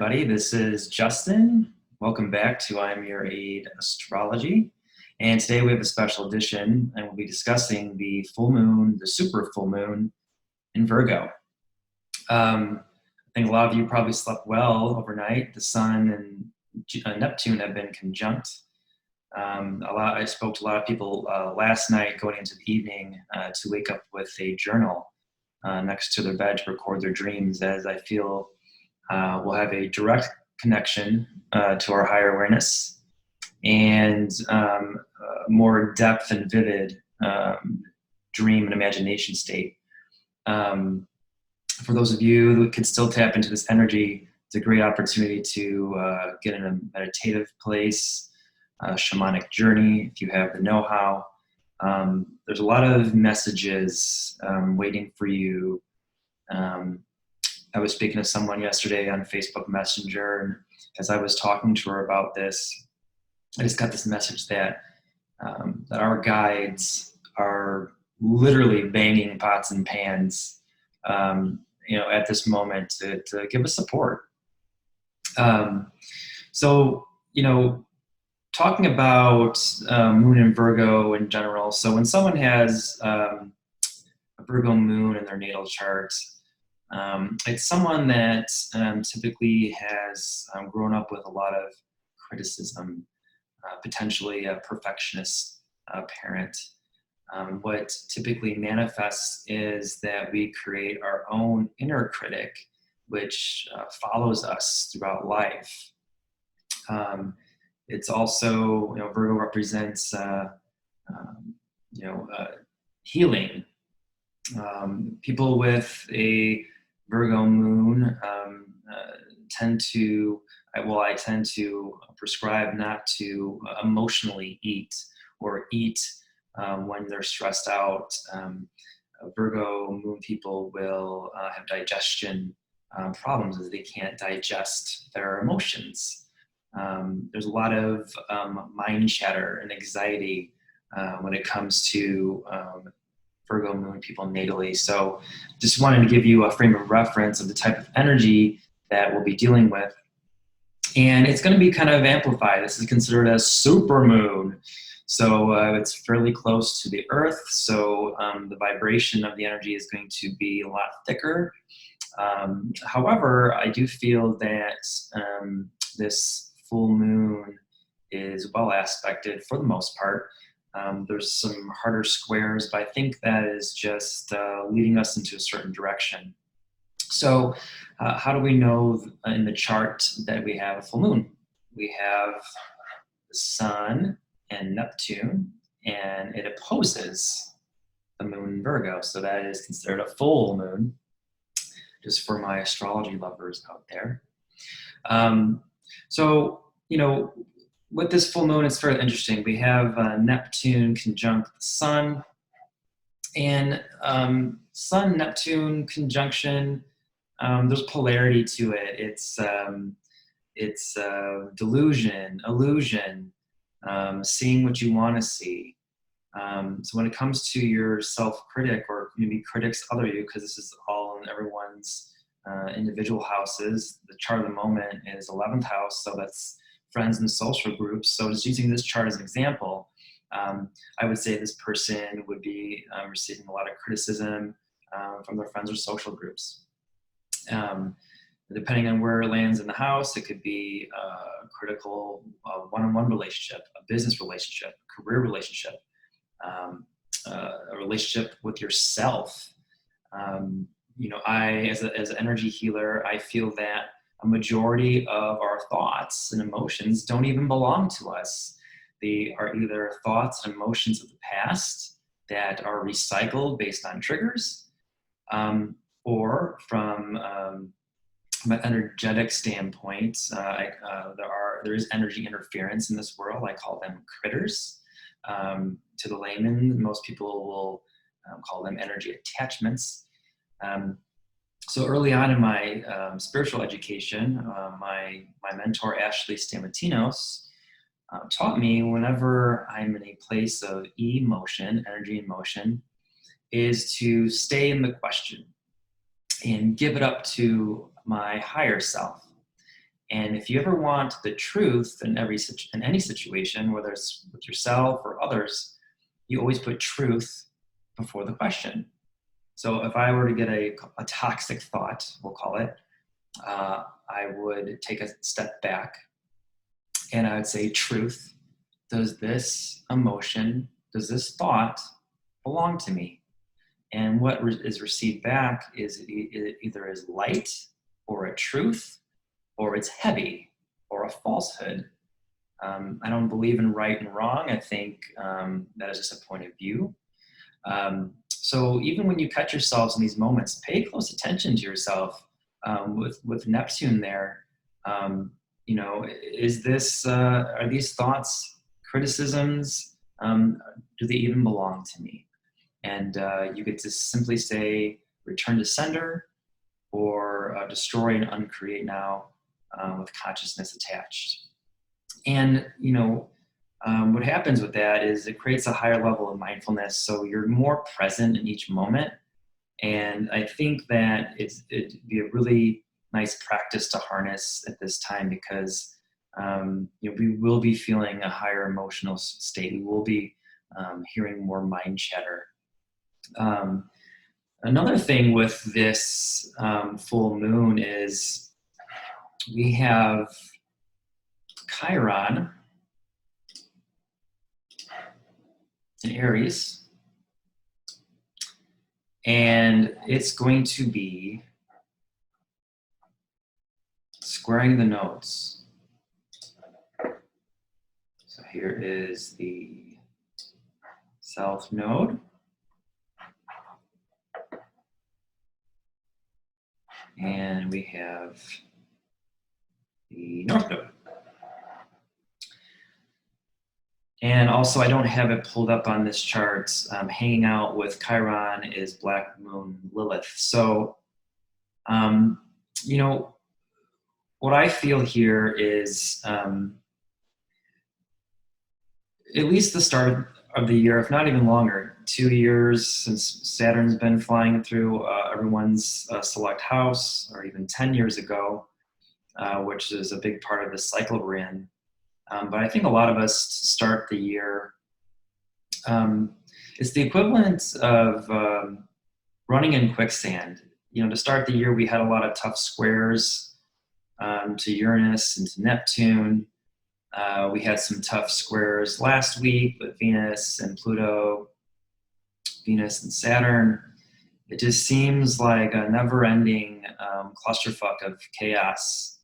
everybody. This is Justin. Welcome back to I'm Your Aid Astrology. And today we have a special edition, and we'll be discussing the full moon, the super full moon in Virgo. I think a lot of you probably slept well overnight. The Sun and Neptune have been conjunct. I spoke to a lot of people last night going into the evening to wake up with a journal next to their bed to record their dreams, as I feel we'll have a direct connection to our higher awareness and more depth and vivid dream and imagination state. For those of you who could still tap into this energy, it's a great opportunity to get in a meditative place, a shamanic journey, if you have the know-how. There's a lot of messages waiting for you. I was speaking to someone yesterday on Facebook Messenger, and as I was talking to her about this, I just got this message that our guides are literally banging pots and pans, at this moment to give us support. Talking about Moon and Virgo in general. So when someone has a Virgo moon in their natal chart, it's someone that typically has grown up with a lot of criticism, potentially a perfectionist parent. What typically manifests is that we create our own inner critic, which follows us throughout life. It's also, Virgo represents, healing. People with a Virgo moon I tend to prescribe not to emotionally eat or eat when they're stressed out. Virgo moon people will have digestion problems as they can't digest their emotions. There's a lot of mind chatter and anxiety when it comes to Virgo moon people natally. So just wanted to give you a frame of reference of the type of energy that we'll be dealing with. And it's going to be kind of amplified. This is considered a super moon. So it's fairly close to the Earth. So the vibration of the energy is going to be a lot thicker. However, I do feel that this full moon is well aspected for the most part. There's some harder squares, but I think that is just leading us into a certain direction. So how do we know in the chart that we have a full moon? We have the Sun and Neptune, and it opposes the moon in Virgo. So that is considered a full moon, just for my astrology lovers out there. With this full moon, it's fairly interesting. We have Neptune conjunct the Sun, and Sun-Neptune conjunction, there's polarity to it. It's delusion, illusion, seeing what you want to see. So when it comes to your self-critic, or maybe critics other you, because this is all in everyone's individual houses, the chart of the moment is 11th house, so that's friends and social groups. So just using this chart as an example, I would say this person would be receiving a lot of criticism from their friends or social groups. Depending on where it lands in the house, it could be a critical one-on-one relationship, a business relationship, a career relationship, a relationship with yourself. As an energy healer, I feel that a majority of our thoughts and emotions don't even belong to us. They are either thoughts and emotions of the past that are recycled based on triggers, or from an energetic standpoint, there is energy interference in this world. I call them critters. To the layman, most people will call them energy attachments. So early on in my spiritual education, my mentor, Ashley Stamatinos, taught me whenever I'm in a place of emotion, energy in motion, is to stay in the question and give it up to my higher self. And if you ever want the truth in any situation, whether it's with yourself or others, you always put truth before the question. So if I were to get a toxic thought, we'll call it, I would take a step back and I would say, truth, does this emotion, does this thought belong to me? And what is received back is either is light or a truth, or it's heavy or a falsehood. I don't believe in right and wrong. I think that is just a point of view. So even when you catch yourselves in these moments, pay close attention to yourself. With Neptune there, you know, is this, are these thoughts criticisms? Do they even belong to me? And you could just simply say, return to sender, or destroy and uncreate now with consciousness attached. And, you know, what happens with that is it creates a higher level of mindfulness. So you're more present in each moment. And I think that it'd be a really nice practice to harness at this time, because you know, we will be feeling a higher emotional state. We will be hearing more mind chatter. Another thing with this full moon is we have Chiron in Aries, and it's going to be squaring the nodes. So here is the South Node. And we have the North Node. And also, I don't have it pulled up on this chart. Hanging out with Chiron is Black Moon Lilith. So, you know, what I feel here is at least the start of the year, if not even longer, 2 years since Saturn's been flying through everyone's select house, or even 10 years ago, which is a big part of the cycle we're in. But I think a lot of us start the year, it's the equivalent of running in quicksand. You know, to start the year, we had a lot of tough squares to Uranus and to Neptune. We had some tough squares last week with Venus and Pluto, Venus and Saturn. It just seems like a never-ending clusterfuck of chaos.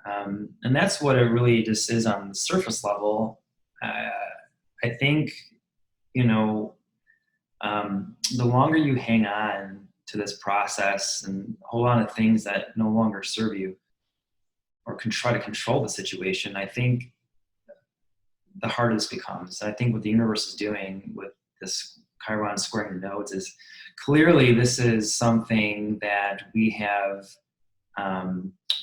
And that's what it really just is on the surface level. I think, you know, the longer you hang on to this process and hold on to things that no longer serve you, or can try to control the situation, I think the harder this becomes. And I think what the universe is doing with this Chiron squaring the nodes is clearly this is something that we have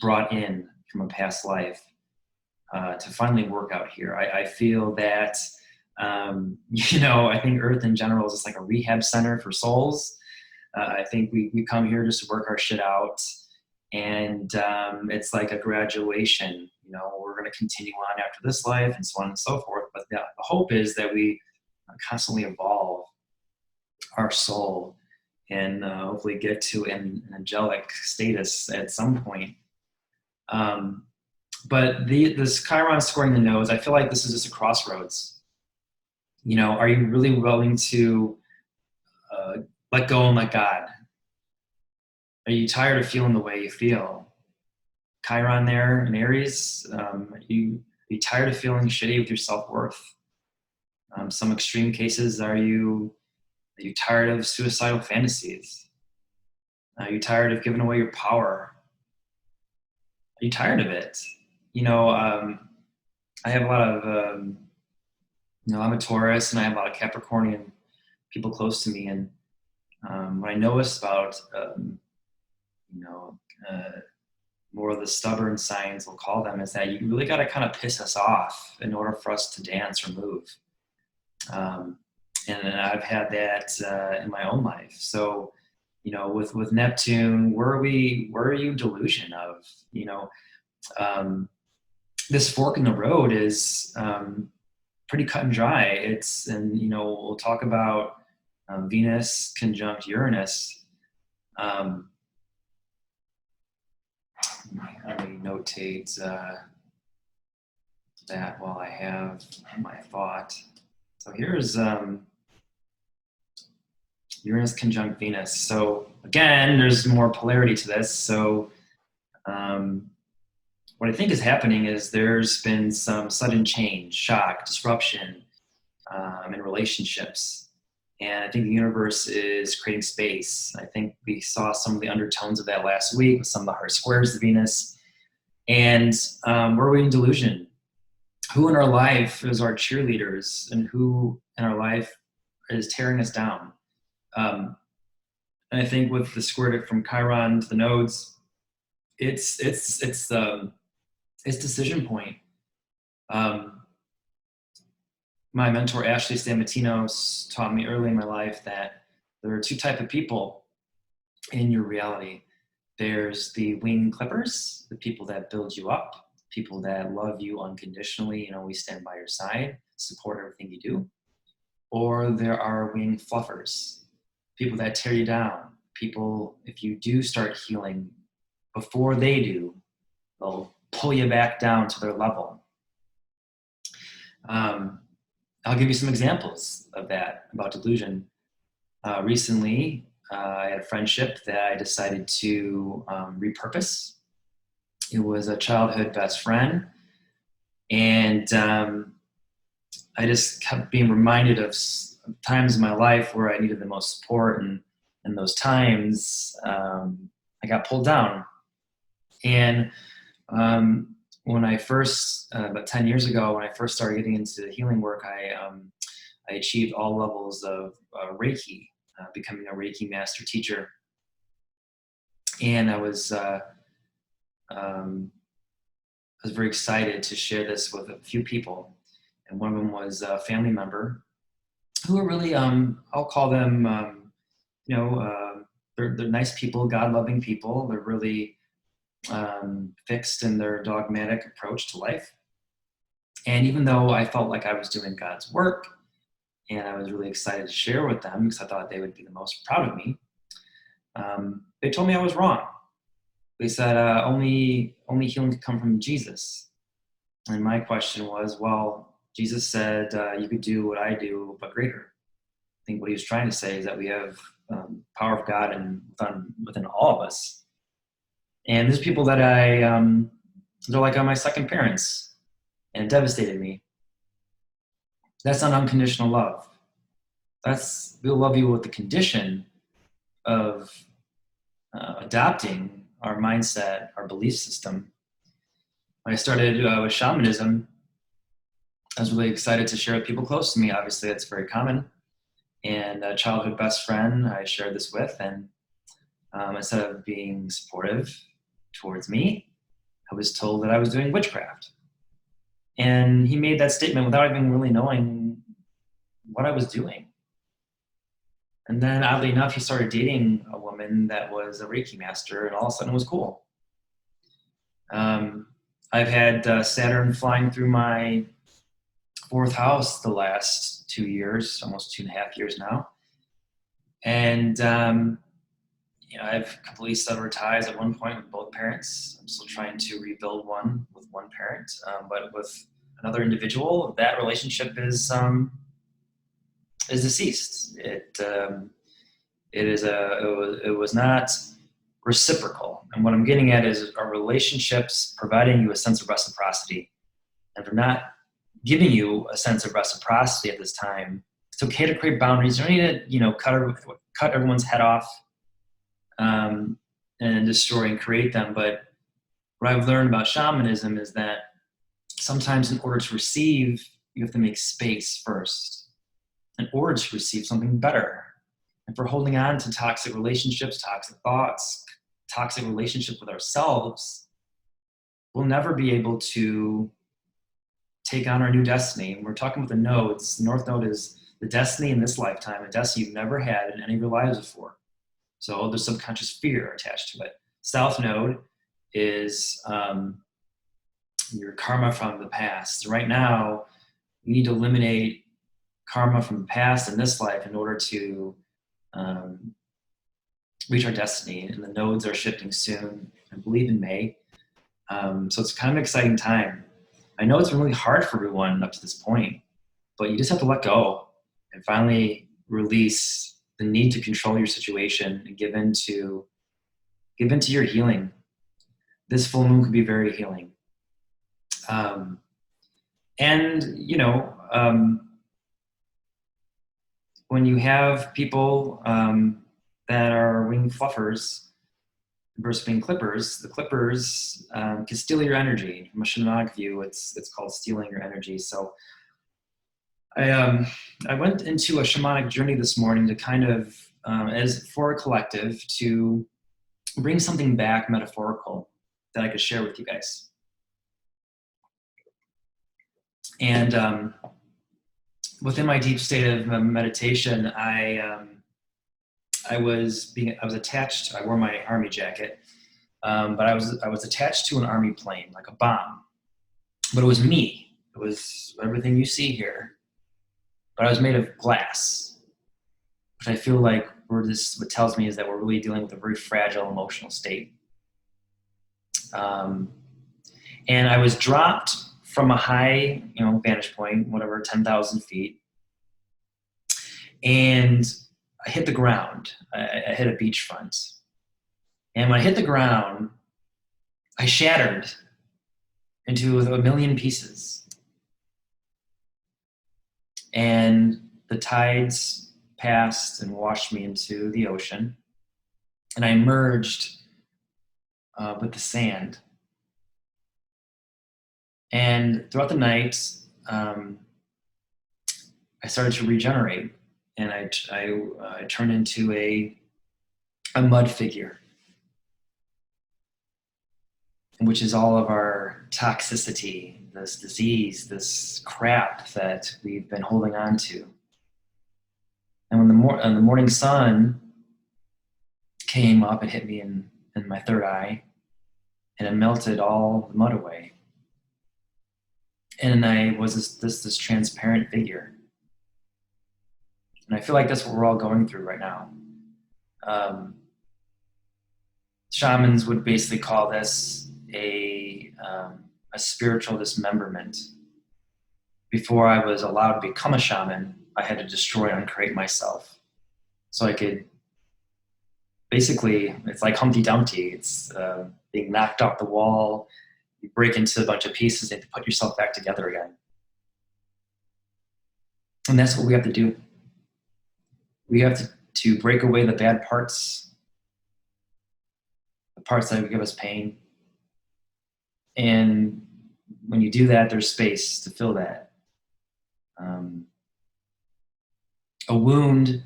brought in from a past life to finally work out here. I feel that, you know, I think Earth in general is just like a rehab center for souls. I think we come here just to work our shit out. And it's like a graduation, you know, we're going to continue on after this life and so on and so forth. But the hope is that we constantly evolve our soul and hopefully get to an angelic status at some point. But this Chiron squaring the nodes, I feel like this is just a crossroads. You know, are you really willing to let go and let God? Are you tired of feeling the way you feel? Chiron there in Aries, are you tired of feeling shitty with your self-worth? Some extreme cases, are you tired of suicidal fantasies? Are you tired of giving away your power? Are you tired of it? You know, I have a lot of, you know, I'm a Taurus and I have a lot of Capricornian people close to me. And what I notice about, you know, more of the stubborn signs, we'll call them, is that you really got to kind of piss us off in order for us to dance or move. And I've had that in my own life. So, you know, with Neptune, where are you delusion of? You know, this fork in the road is pretty cut and dry. And we'll talk about Venus conjunct Uranus. Let me notate that while I have my thought. So here's Uranus conjunct Venus. So again, there's more polarity to this. So what I think is happening is there's been some sudden change, shock, disruption in relationships. And I think the universe is creating space. I think we saw some of the undertones of that last week with some of the hard squares to Venus. And we're in delusion. Who in our life is our cheerleaders, and who in our life is tearing us down? And I think with the square from Chiron to the nodes, it's decision point. My mentor Ashley Stamatinos taught me early in my life that there are two types of people in your reality. There's the wing clippers, the people that build you up, people that love you unconditionally and always stand by your side, support everything you do. Or there are wing fluffers, people that tear you down. People, if you do start healing before they do, they'll pull you back down to their level. I'll give you some examples of that, about delusion. Recently, I had a friendship that I decided to repurpose. It was a childhood best friend. And I just kept being reminded of times in my life where I needed the most support. And in those times, I got pulled down. And when I first, about 10 years ago, when I first started getting into the healing work, I achieved all levels of Reiki, becoming a Reiki master teacher. And I was very excited to share this with a few people. And one of them was a family member who are really, I'll call them, they're nice people, God-loving people. They're really fixed in their dogmatic approach to life. And even though I felt like I was doing God's work, and I was really excited to share with them because I thought they would be the most proud of me, they told me I was wrong. They said only healing could come from Jesus. And my question was, well, Jesus said you could do what I do, but greater. I think what he was trying to say is that we have power of God within all of us. And there's people that they're like my second parents, and it devastated me. That's not unconditional love. We'll love you with the condition of adopting our mindset, our belief system. When I started with shamanism, I was really excited to share with people close to me. Obviously, that's very common. And a childhood best friend I shared this with, and instead of being supportive towards me, I was told that I was doing witchcraft. And he made that statement without even really knowing what I was doing. And then oddly enough, he started dating a woman that was a Reiki master, and all of a sudden it was cool. I've had Saturn flying through my 4th house the last 2 years, almost 2.5 years now. And I've completely severed ties at one point with both parents. I'm still trying to rebuild one with one parent, but with another individual, that relationship is deceased. It was not reciprocal. And what I'm getting at is, are relationships providing you a sense of reciprocity? And if they're not giving you a sense of reciprocity at this time, it's okay to create boundaries. You don't need to, cut everyone's head off and destroy and create them. But what I've learned about shamanism is that sometimes in order to receive, you have to make space first in order to receive something better. If we're holding on to toxic relationships, toxic thoughts, toxic relationships with ourselves, we'll never be able to take on our new destiny. And we're talking about the nodes. The North Node is the destiny in this lifetime, a destiny you've never had in any of your lives before. So there's subconscious fear attached to it. South Node is your karma from the past. Right now, we need to eliminate karma from the past in this life in order to reach our destiny. And the nodes are shifting soon, I believe in May. So it's kind of an exciting time. I know it's been really hard for everyone up to this point, but you just have to let go and finally release the need to control your situation and give into your healing. This full moon could be very healing. And, you know, when you have people that are wing fluffers versus being clippers, the clippers can steal your energy. From a shamanic view, it's called stealing your energy. So I went into a shamanic journey this morning to kind of, as for a collective, to bring something back metaphorical that I could share with you guys. And within my deep state of meditation, I was attached. I wore my army jacket, but I was attached to an army plane, like a bomb. But it was me. It was everything you see here. But I was made of glass, which I feel like what tells me is that we're really dealing with a very fragile emotional state. And I was dropped from a high, vantage point, whatever, 10,000 feet. And I hit the ground. I hit a beachfront. And when I hit the ground, I shattered into a million pieces. And the tides passed and washed me into the ocean. And I merged with the sand. And throughout the night, I started to regenerate. And I turned into a mud figure, which is all of our toxicity, this disease, this crap that we've been holding on to. And when the morning sun came up, it hit me in my third eye, and it melted all the mud away. And I was this transparent figure. And I feel like that's what we're all going through right now. Shamans would basically call this a spiritual dismemberment. Before I was allowed to become a shaman, I had to destroy and uncreate myself. So I could, basically, it's like Humpty Dumpty. It's being knocked off the wall. You break into a bunch of pieces and you have to put yourself back together again. And that's what we have to do. We have to break away the bad parts, the parts that give us pain. And when you do that, there's space to fill that. A wound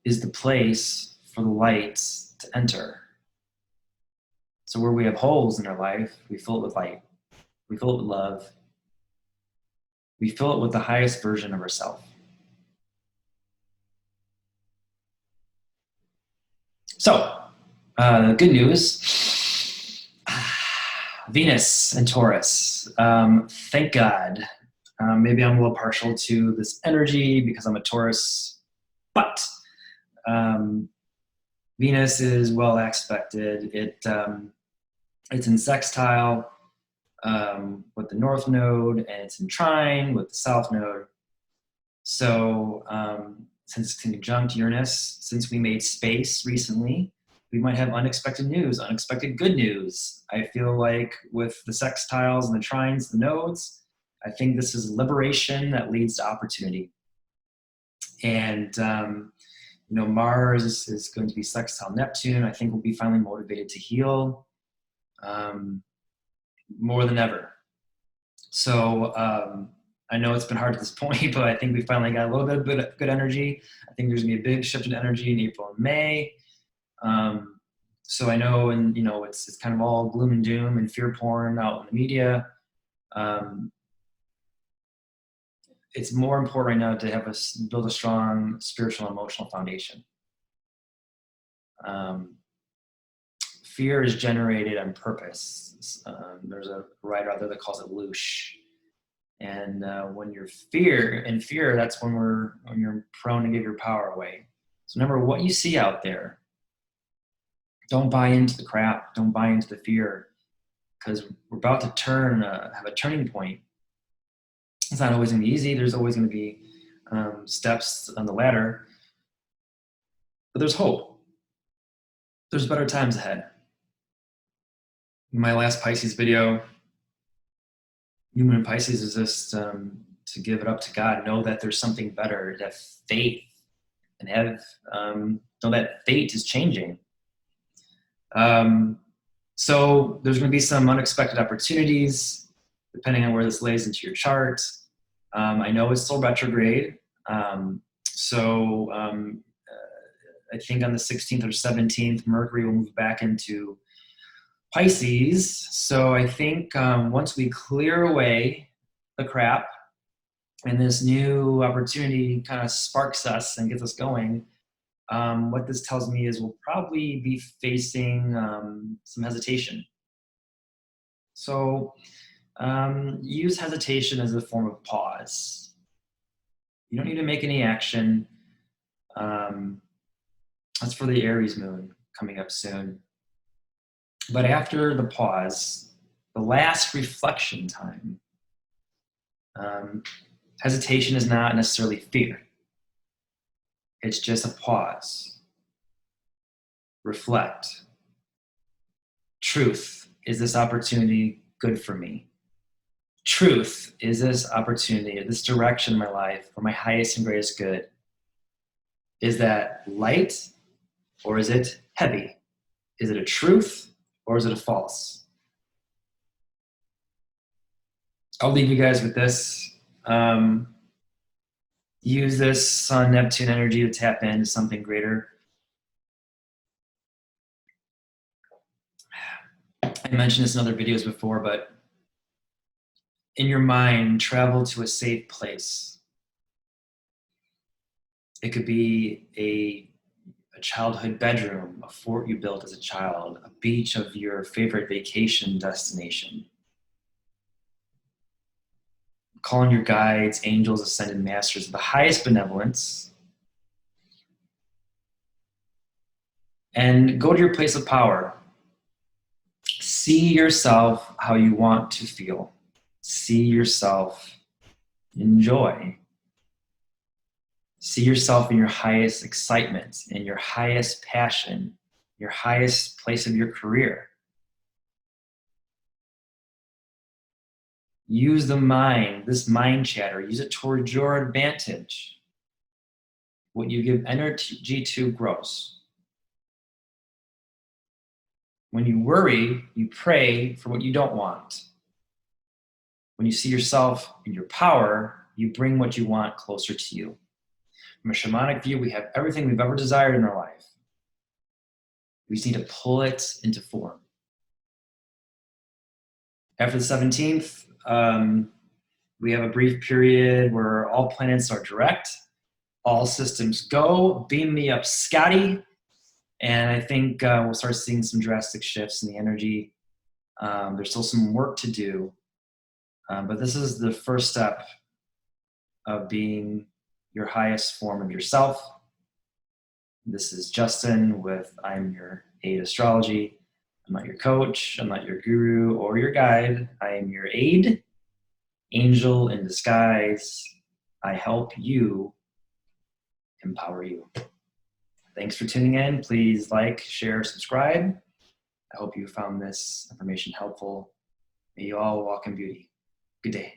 is the place for the light to enter. So where we have holes in our life, we fill it with light. We fill it with love. We fill it with the highest version of ourselves. So, good news. Venus and Taurus. Thank God. Maybe I'm a little partial to this energy because I'm a Taurus, but Venus is well expected. It's in sextile with the North Node, and it's in trine with the South Node. So since it's conjunct Uranus, since we made space recently, we might have unexpected news, unexpected good news. I feel like with the sextiles and the trines, the nodes, I think this is liberation that leads to opportunity. And Mars is going to be sextile Neptune. I think we'll be finally motivated to heal more than ever. So I know it's been hard at this point, but I think we finally got a little bit of good energy. I think there's gonna be a big shift in energy in April and May. So I know, and it's kind of all gloom and doom and fear porn out in the media. It's more important right now to have us build a strong spiritual and emotional foundation. fear is generated on purpose. There's a writer out there that calls it loosh. And when you're in fear, that's when you're prone to give your power away. So remember, what you see out there, don't buy into the crap. Don't buy into the fear, because we're about to have a turning point. It's not always going to be easy. There's always going to be steps on the ladder, but there's hope. There's better times ahead. In my last Pisces video, Human in Pisces is just to give it up to God, know that there's something better, to have faith, and know that fate is changing. So there's going to be some unexpected opportunities, depending on where this lays into your chart. I know it's still retrograde. I think on the 16th or 17th, Mercury will move back into Pisces. So I think once we clear away the crap and this new opportunity kind of sparks us and gets us going, what this tells me is we'll probably be facing some hesitation. So use hesitation as a form of pause. You don't need to make any action. That's for the Aries moon coming up soon. But after the pause, the last reflection time, hesitation is not necessarily fear. It's just a pause. Reflect. Truth, is this opportunity good for me? Truth, is this opportunity, this direction in my life for my highest and greatest good? Is that light or is it heavy? Is it a truth or is it a false? I'll leave you guys with this. Use this Sun Neptune energy to tap into something greater. I mentioned this in other videos before, but in your mind, travel to a safe place. It could be a childhood bedroom, a fort you built as a child, a beach of your favorite vacation destination. Call on your guides, angels, ascended masters of the highest benevolence, and go to your place of power. See yourself how you want to feel. See yourself enjoy. See yourself in your highest excitement, in your highest passion, your highest place of your career. Use the mind, this mind chatter, use it towards your advantage. What you give energy to grows. When you worry, you pray for what you don't want. When you see yourself in your power, you bring what you want closer to you. From a shamanic view, we have everything we've ever desired in our life. We just need to pull it into form. After the 17th, we have a brief period where all planets are direct, all systems go, beam me up, Scotty. And I think we'll start seeing some drastic shifts in the energy. There's still some work to do, but this is the first step of being your highest form of yourself. This is Justin with I'm Your Aid Astrology. I'm not your coach, I'm not your guru or your guide. I am your aid, angel in disguise. I help you empower you. Thanks for tuning in. Please like, share, subscribe. I hope you found this information helpful. May you all walk in beauty. Good day.